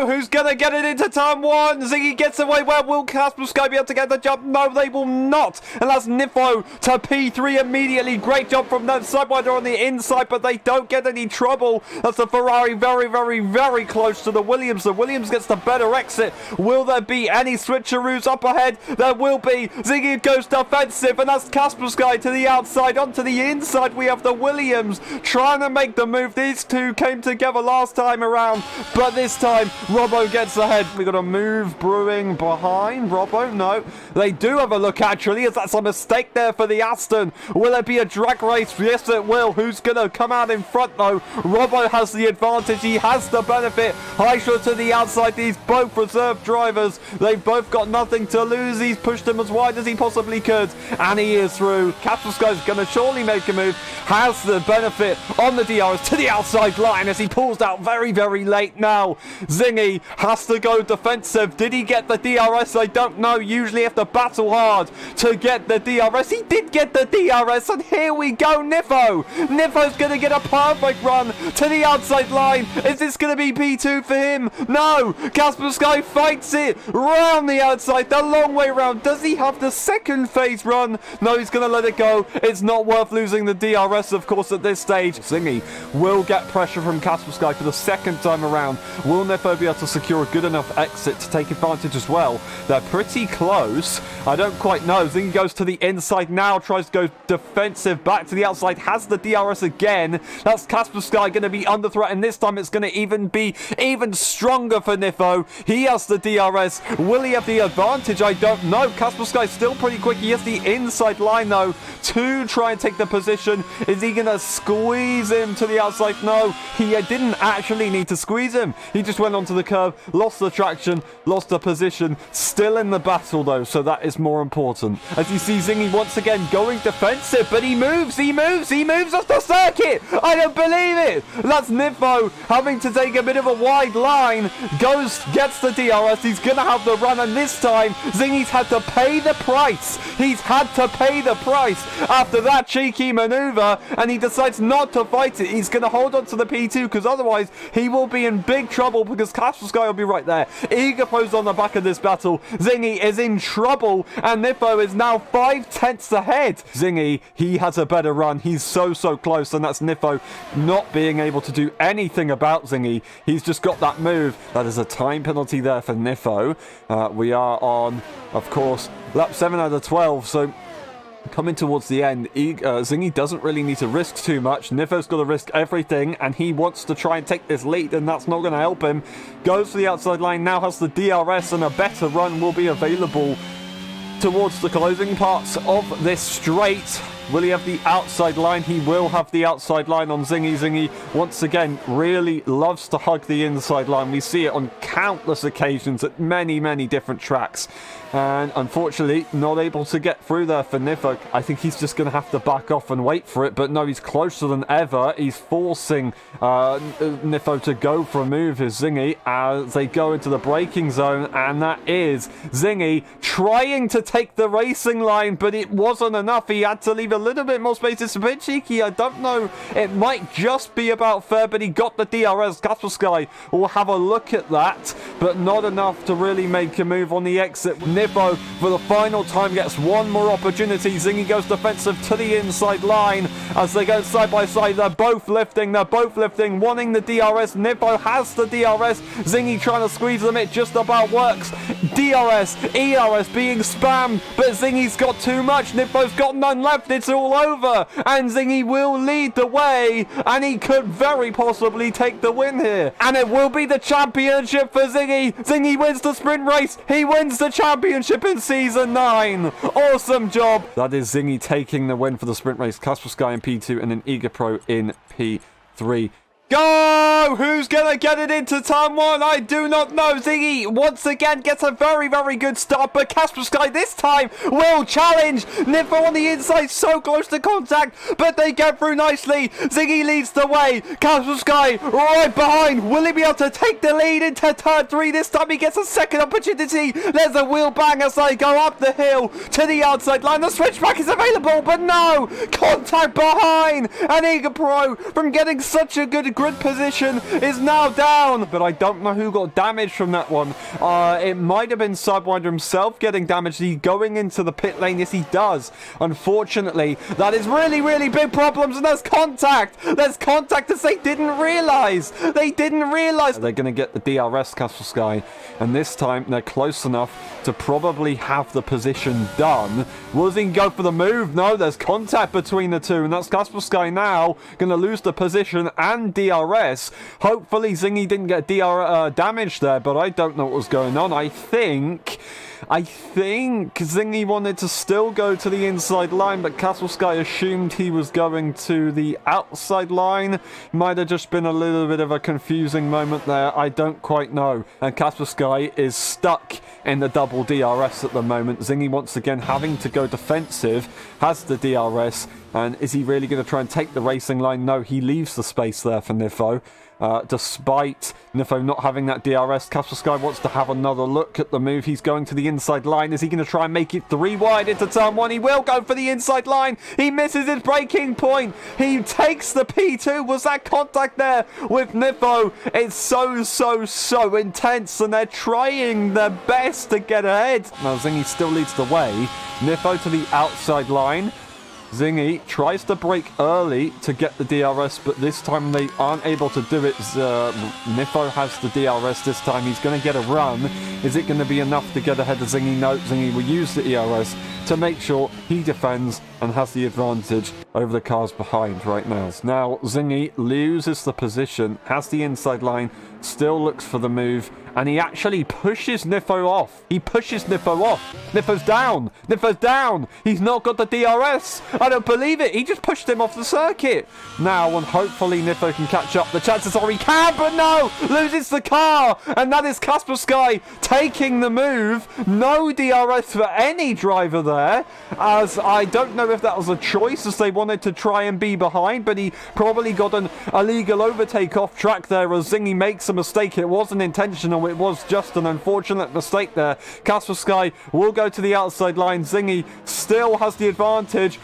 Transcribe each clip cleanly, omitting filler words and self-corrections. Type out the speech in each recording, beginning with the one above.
go. Who's going to get it into turn one? Ziggy gets away. Where will Kaspersky be able to get the jump? No, they will not. And that's Niffo to P3 immediately. Great job from them. Sidewinder on the inside, but they don't get any trouble. That's the Ferrari very, very, very close to the Williams. The Williams gets the better exit. Will there be any switcheroos up ahead? There will be. Ziggy goes defensive, and that's Kaspersky to the outside. Onto the inside, we have the Williams trying to make the move. These two came together last time around, but this time Robbo gets ahead. We got a move brewing behind Robbo. No, they do have a look actually, as that's a mistake there for the Aston. Will it be a drag race? Yes, it will. Who's going to come out in front though? Robbo has the advantage. He has the benefit. Highshot to the outside. These both reserve drivers. They've both got nothing to lose. He's pushed him as wide as he possibly could, and he is through. Kaspersky's going to surely make a move. Has the benefit on the DRS to the outside line as he pulls out very, very late now. Zingy has to go defensive. Did he get the DRS? I don't know. Usually have to battle hard to get the DRS. He did get the DRS, and here we go. Niffo. Niffo's going to get a perfect run to the outside line. Is this going to be P2 for him? No. Kaspersky fights it round the outside, the long way round. Does he have the second phase run? No, he's going to let it go. It's not worth losing the DRS, of course, at this stage. Zingy will get pressure from Kaspersky for the second time around. Will Niffo be able to secure a good enough exit to take advantage as well? They're pretty close. I don't quite know. Zingy goes to the inside now, tries to go defensive, back to the outside, has the DRS again. That's Kaspersky going to be under threat, and this time it's going to be even stronger for Niffo. He has the DRS. Will he have the advantage? I don't know. Kaspersky's still pretty quick. He has the inside line though to try and take the position. Is he going to squeeze him to the outside? No, he didn't actually need to squeeze him. He just went onto the curb, lost the traction, lost the position. Still in the battle though, so that is more important. As you see Zingy once again going defensive, but he moves off the circuit. I don't believe it. That's Niffo having to take a bit of a wide line. Gets the DRS. He's going to have the run, and this time Zingy's had to pay the price. He's had to pay the price after that cheeky maneuver, and he decides not to fight it. He's going to hold on to the P2 because otherwise he will be in big trouble because Kaspersky will be right there. Eager Pro's on the back of this battle. Zingy is in trouble, and Niffo is now 5/10 ahead. Zingy, he has a better run. He's so close, and that's Niffo not being able to do anything about Zingy. He's just got that move. That is a time penalty there for Niffo. We are on, of course, lap 7 out of 12, so coming towards the end, Zingy doesn't really need to risk too much. Niffo's got to risk everything, and he wants to try and take this lead, and that's not going to help him. Goes to the outside line, now has the DRS, and a better run will be available towards the closing parts of this straight. Will he have the outside line? He will have the outside line on Zingy. Zingy, once again, really loves to hug the inside line. We see it on countless occasions at many different tracks. And unfortunately, not able to get through there for Niffo. I think he's just going to have to back off and wait for it. But no, he's closer than ever. He's forcing Niffo to go for a move, is Zingy, as they go into the braking zone. And that is Zingy trying to take the racing line, but it wasn't enough. He had to leave a little bit more space. It's a bit cheeky. I don't know. It might just be about fair, but he got the DRS. Kaspersky will have a look at that, but not enough to really make a move on the exit. Niffo, for the final time, gets one more opportunity. Zingy goes defensive to the inside line as they go side by side. They're both lifting, wanting the DRS. Niffo has the DRS. Zingy trying to squeeze them. It just about works. DRS, ERS being spammed, but Zingy's got too much. Niffo's got none left. It's all over, and Zingy will lead the way, and he could very possibly take the win here, and it will be the championship for Zingy. Zingy wins the sprint race. He wins the championship in season 9. Awesome job. That is Zingy taking the win for the sprint race. Kaspersky in P2 and then Eager Pro in P3. Go! Who's going to get it into turn 1? I do not know. Zingy once again gets a very good start, but Kaspersky this time will challenge. Niffo on the inside, so close to contact, but they get through nicely. Zingy leads the way. Kaspersky right behind. Will he be able to take the lead into turn 3? This time he gets a second opportunity. There's a wheel bang as they go up the hill to the outside line. The switchback is available, but no! Contact behind! And Eager Pro from getting such a good grip grid position is now down, but I don't know who got damaged from that one. It might have been Sidewinder himself getting damaged. Is he going into the pit lane? Yes, he does. Unfortunately, that is really, really big problems, and there's contact. There's contact as they didn't realize. They didn't realize. They're going to get the DRS, Castle Sky, and this time they're close enough to probably have the position done. Will Zingy go for the move? No, there's contact between the two, and that's Castle Sky now going to lose the position and DRS. Hopefully Zingy didn't get damage there, but I don't know what was going on. I think Zingy wanted to still go to the inside line, but Castle Sky assumed he was going to the outside line. Might have just been a little bit of a confusing moment there. I don't quite know. And Castle Sky is stuck in the double DRS at the moment. Zingy once again having to go defensive, has the DRS, and is he really going to try and take the racing line? No, he leaves the space there for Nifo. Despite Nifo not having that DRS, Castle Sky wants to have another look at the move. He's going to the inside line. Is he going to try and make it 3 wide into turn 1? He will go for the inside line. He misses his braking point. He takes the P2. Was that contact there with Nifo? It's so intense, and they're trying their best to get ahead. Now Zingy still leads the way. Nifo to the outside line. Zingy tries to brake early to get the DRS, but this time they aren't able to do it. Nifo has the DRS this time. He's going to get a run. Is it going to be enough to get ahead of Zingy? No, Zingy will use the ERS to make sure he defends and has the advantage over the cars behind right now. Now, Zingy loses the position, has the inside line, still looks for the move, and he actually pushes Nifo off. He pushes Nifo off. Nifo's down. Nifo's down. He's not got the DRS. I don't believe it. He just pushed him off the circuit. Now, and hopefully Nifo can catch up. The chances are he can, but no! Loses the car! And that is Casper Sky taking the move. No DRS for any driver there, as I don't know if that was a choice, as they wanted to try and be behind, but he probably got an illegal overtake off track there as Zingy makes a mistake. It wasn't intentional. It was just an unfortunate mistake there. Casper Sky will go to the outside line. Zingy still has the advantage.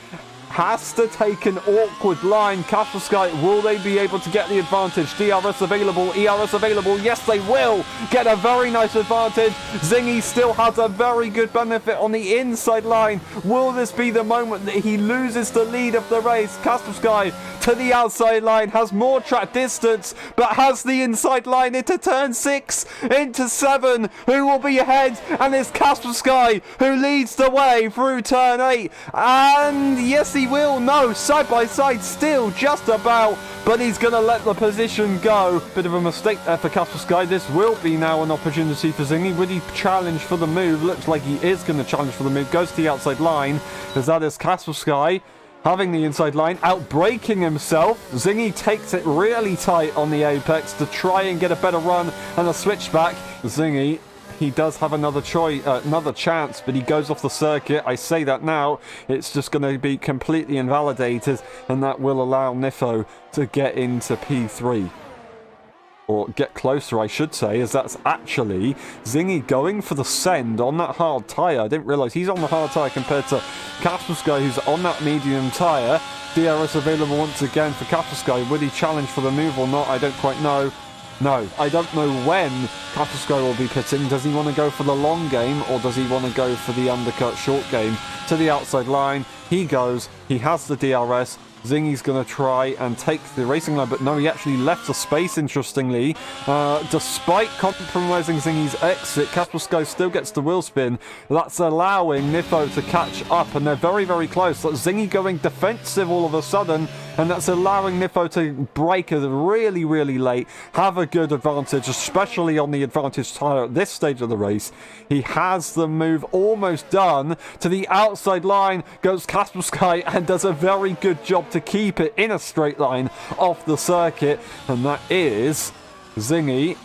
Has to take an awkward line. Castle Sky, will they be able to get the advantage? DRS available, ERS available. Yes, they will get a very nice advantage. Zingy still has a very good benefit on the inside line. Will this be the moment that he loses the lead of the race? Castle Sky to the outside line, has more track distance, but has the inside line into turn 6, into 7. Who will be ahead? And it's Castle Sky who leads the way through turn 8. And yes, he will. No, side by side still, just about, but he's going to let the position go. Bit of a mistake there for Castle Sky. This will be now an opportunity for Zingy. Would he challenge for the move? Looks like he is going to challenge for the move. Goes to the outside line, as that is Castle Sky having the inside line, out-braking himself. Zingy takes it really tight on the apex to try and get a better run and a switchback. Zingy, he does have another chance, but he goes off the circuit. I say that now, it's just going to be completely invalidated, and that will allow Nifo to get into P3. Or get closer, I should say, as that's actually Zingy going for the send on that hard tyre. I didn't realise he's on the hard tyre compared to Casper Sky, who's on that medium tyre. DRS available once again for Casper Sky. Would he challenge for the move or not? I don't quite know. No, I don't know when Casper Sky will be pitting. Does he want to go for the long game, or does he want to go for the undercut short game? To the outside line, he goes. He has the DRS. Zingy's going to try and take the racing line, but no, he actually left the space, interestingly. Despite compromising Zingy's exit, Casper Sky still gets the wheel spin. That's allowing Nifo to catch up, and they're very, very close. That's Zingy going defensive all of a sudden, and that's allowing Nifo to brake really, really late, have a good advantage, especially on the advantage tyre at this stage of the race. He has the move almost done. To the outside line goes Casper Sky and does a very good job to keep it in a straight line off the circuit, and that is Zingy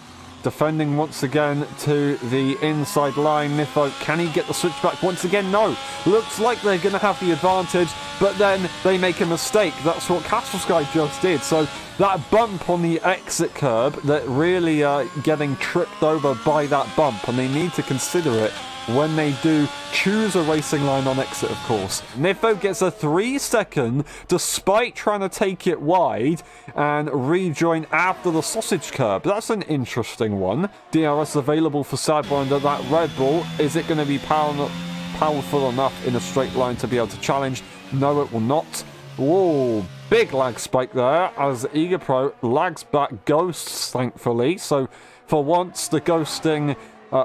defending once again to the inside line. Nifo, can he get the switchback once again? No. Looks like they're going to have the advantage, but then they make a mistake. That's what Castle Sky just did. So that bump on the exit curb, that really getting tripped over by that bump, and they need to consider it when they do choose a racing line on exit, of course. Nifo gets a 3-second despite trying to take it wide and rejoin after the sausage curb. That's an interesting one. DRS available for Sidewinder. That Red Bull, is it going to be powerful enough in a straight line to be able to challenge? No, it will not. Whoa, big lag spike there as Eager Pro lags back ghosts, thankfully. So for once, the ghosting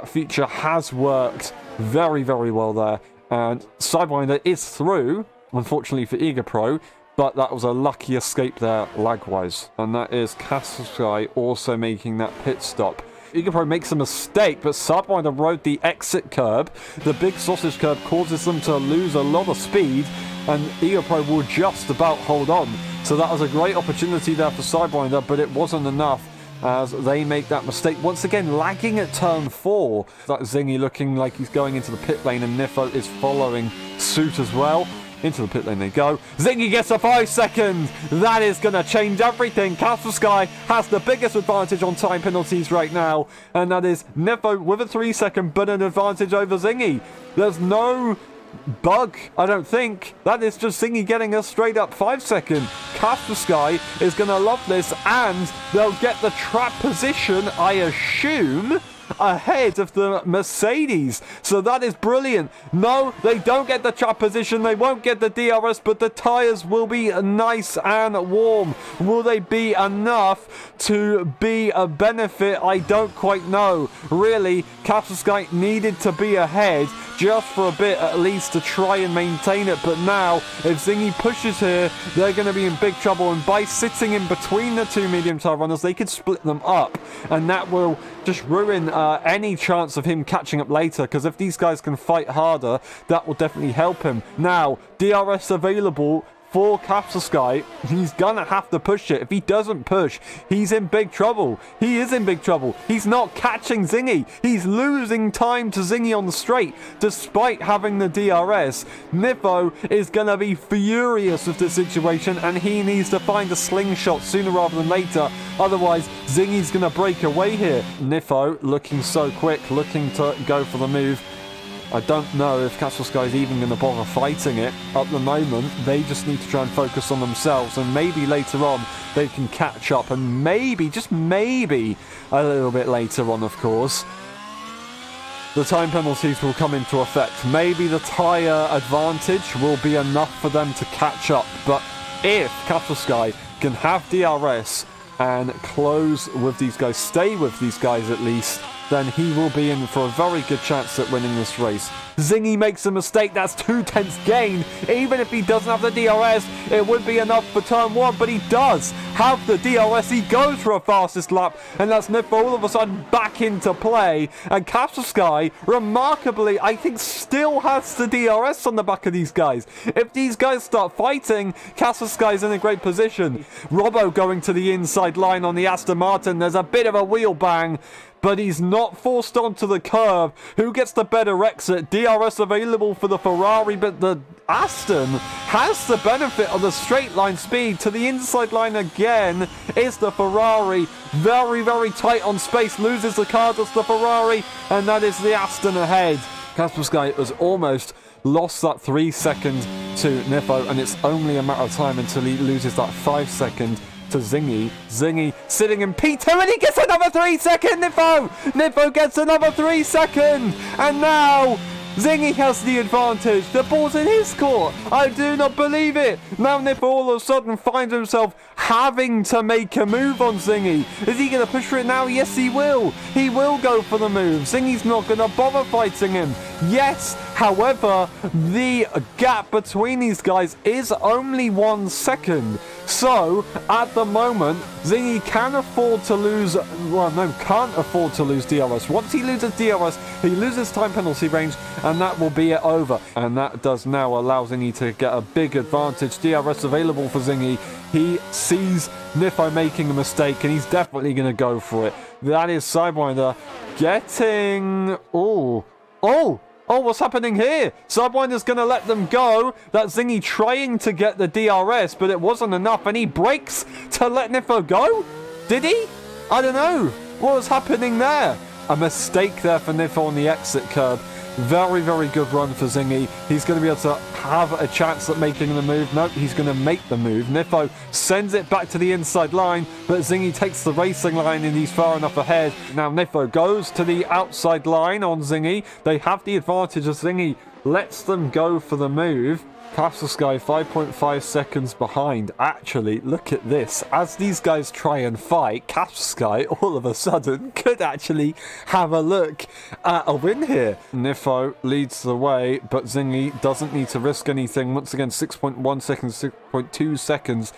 feature has worked very, very well there. And Sidewinder is through, unfortunately for Eager Pro, but that was a lucky escape there lag-wise. And that is Kaskai also making that pit stop. Eager Pro makes a mistake, but Sidewinder rode the exit curb. The big sausage curb causes them to lose a lot of speed, and Eager Pro will just about hold on. So that was a great opportunity there for Sidewinder, but it wasn't enough as they make that mistake. Once again, lagging at turn 4. That Zingy looking like he's going into the pit lane, and Nifo is following suit as well. Into the pit lane they go. Zingy gets a 5-second. That is going to change everything. Kaspersky has the biggest advantage on time penalties right now, and that is Nifo with a 3-second, but an advantage over Zingy. There's no bug, I don't think. That is just Zingy getting a straight up 5-second. Kaspersky is going to love this, and they'll get the trap position, I assume, ahead of the Mercedes. So that is brilliant. No, they don't get the trap position. They won't get the DRS, but the tyres will be nice and warm. Will they be enough to be a benefit? I don't quite know. Really, Kaspersky needed to be ahead just for a bit at least to try and maintain it. But now, if Zingy pushes here, they're going to be in big trouble. And by sitting in between the two medium tyre runners, they could split them up. And that will just ruin any chance of him catching up later, because if these guys can fight harder, that will definitely help him. Now, DRS available for Kaspersky. He's gonna have to push it. If he doesn't push, he's in big trouble. He is in big trouble. He's not catching Zingy. He's losing time to Zingy on the straight, despite having the DRS. Nifo is gonna be furious with the situation, and he needs to find a slingshot sooner rather than later. Otherwise, Zingy's gonna break away here. Nifo looking so quick, looking to go for the move. I don't know if Kaspersky is even going to bother fighting it at the moment. They just need to try and focus on themselves, and maybe later on they can catch up, and maybe, just maybe, a little bit later on, of course, the time penalties will come into effect. Maybe the tyre advantage will be enough for them to catch up, but if Kaspersky can have DRS and close with these guys, stay with these guys at least, then he will be in for a very good chance at winning this race. Zingy makes a mistake. That's 2/10 gain. Even if he doesn't have the DRS, it would be enough for turn 1, but he does have the DRS. He goes for a fastest lap, and that's Nifo all of a sudden back into play. And Kaspersky, remarkably, I think still has the DRS on the back of these guys. If these guys start fighting, Kaspersky's in a great position. Robbo going to the inside line on the Aston Martin. There's a bit of a wheel bang, but he's not forced onto the curb. Who gets the better exit? DRS available for the Ferrari, but the Aston has the benefit of the straight line speed. To the inside line again is the Ferrari. Very, very tight on space. Loses the car, does the Ferrari, and that is the Aston ahead. Kaspersky has almost lost that 3 second to Nifo, and it's only a matter of time until he loses that 5 second to Zingy. Zingy sitting in P2, and he gets another 3 second. Nifo gets another 3 second, and now Zingy has the advantage. The ball's in his court. I do not believe it. Now Nifo all of a sudden finds himself having to make a move on Zingy. Is he going to push for it now? Yes, he will. He will go for the move. Zingy's not going to bother fighting him. Yes, however, the gap between these guys is only 1 second. So, at the moment, Zingy can afford to lose, well, no, can't afford to lose DRS. Once he loses DRS, he loses time penalty range, and that will be it over. And that does now allow Zingy to get a big advantage. DRS available for Zingy. He sees Nifo making a mistake, and he's definitely going to go for it. That is Sidewinder getting... Oh, what's happening here? Sidewinder's going to let them go. That's Zingy trying to get the DRS, but it wasn't enough, and he brakes to let Nifo go? Did he? I don't know. What was happening there? A mistake there for Nifo on the exit curb. Very, very good run for Zingy. He's going to be able to have a chance at making the move. Nope, he's going to make the move. Nifo sends it back to the inside line, but Zingy takes the racing line and he's far enough ahead. Now Nifo goes to the outside line on Zingy. They have the advantage as Zingy lets them go for the move. Capsule Sky 5.5 seconds behind. Actually, look at this. As these guys try and fight, Capsule Sky all of a sudden could actually have a look at a win here. Nifo leads the way, but Zingy doesn't need to risk anything. Once again, 6.1 seconds, 6.2 seconds.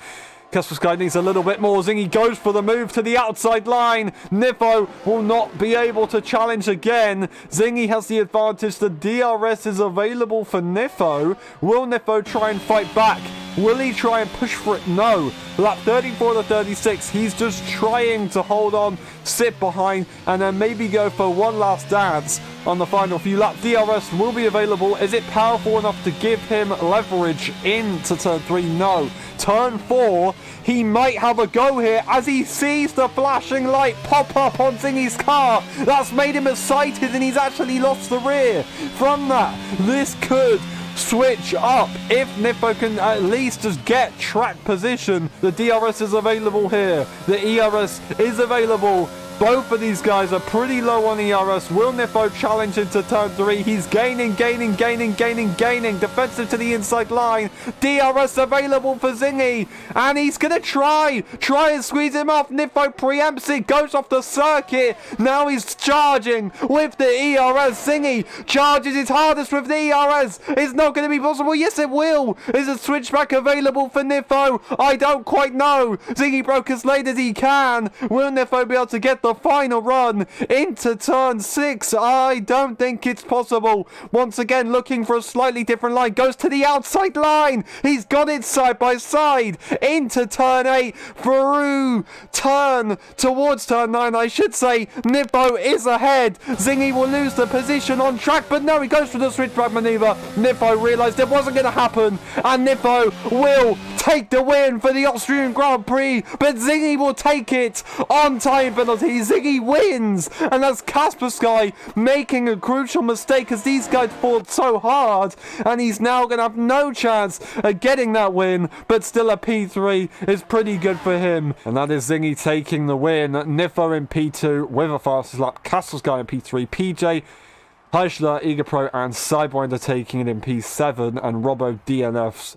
Casper Sky needs a little bit more. Zingy goes for the move to the outside line. Nifo will not be able to challenge again. Zingy has the advantage. The DRS is available for Nifo. Will Nifo try and fight back? Will he try and push for it? No. Lap 34 to 36. He's just trying to hold on, sit behind, and then maybe go for one last dance on the final few laps. DRS will be available. Is it powerful enough to give him leverage into turn 3? No. Turn 4, he might have a go here as he sees the flashing light pop up on Zingy's car. That's made him excited and he's actually lost the rear. From that, this could switch up if Nifo can at least just get track position. The DRS is available here. The ERS is available. Both of these guys are pretty low on ERS. Will Nifo challenge into turn 3? He's gaining. Defensive to the inside line. DRS available for Zingy. And he's going to try and squeeze him off. Nifo preempts it. Goes off the circuit. Now he's charging with the ERS. Zingy charges his hardest with the ERS. It's not going to be possible. Yes, it will. Is a switchback available for Nifo? I don't quite know. Zingy broke as late as he can. Will Nifo be able to get the final run into turn 6? I don't think it's possible. Once again, looking for a slightly different line. Goes to the outside line. He's got it side by side into turn 8 through turn towards turn 9, I should say. Nifo is ahead. Zingy will lose the position on track, but no, he goes for the switchback maneuver. Nifo realized it wasn't going to happen, and Nifo will take the win for the Austrian Grand Prix, but Zingy will take it on time penalty. Zingy wins, and that's Casper Sky making a crucial mistake as these guys fought so hard, and he's now going to have no chance of getting that win, but still a P3 is pretty good for him, and that is Zingy taking the win. Nifo in P2 with a fastest lap, Casper Sky in P3, PJ, Heischler, Eager Pro, and Sidewinder taking it in P7, and Robbo DNFs